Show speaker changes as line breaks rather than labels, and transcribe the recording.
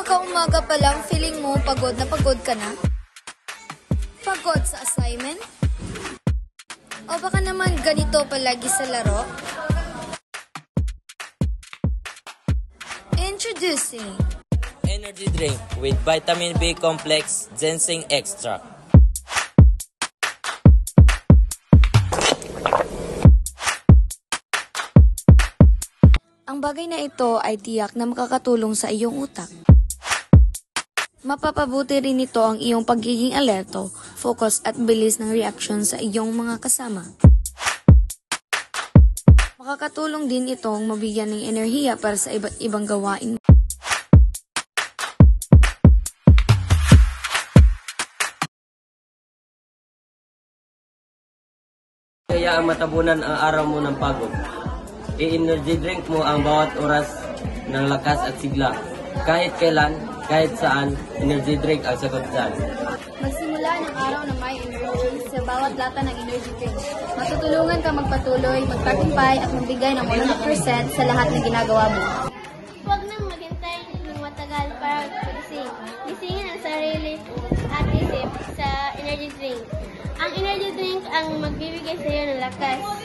Kaka-umaga pa lang, feeling mo pagod na pagod ka na? Pagod sa assignment? O baka naman ganito palagi sa laro? Introducing
Energy drink with vitamin B complex ginseng extract.
Ang bagay na ito ay tiyak na makakatulong sa iyong utak. Mapapabuti rin nito ang iyong pagiging alerto, focus at bilis ng reaksyon sa iyong mga kasama. Makakatulong din itong mabigyan ng enerhiya para sa iba't ibang gawain.
Kaya ang matabunan ang araw mo ng pagod. I-energy drink mo ang bawat oras ng lakas at sigla. Kahit kailan, kahit saan, energy drink ang sagot dyan.
Magsimula ng araw na may energy sa bawat lata ng energy drink. Matutulungan ka magpatuloy, magtagumpay at magbigay ng 100% sa lahat ng ginagawa mo.
Huwag nang maghintay ng matagal para magising. Gisingin ang sarili at isip sa energy drink. Ang energy drink ang magbibigay sa iyo ng lakas.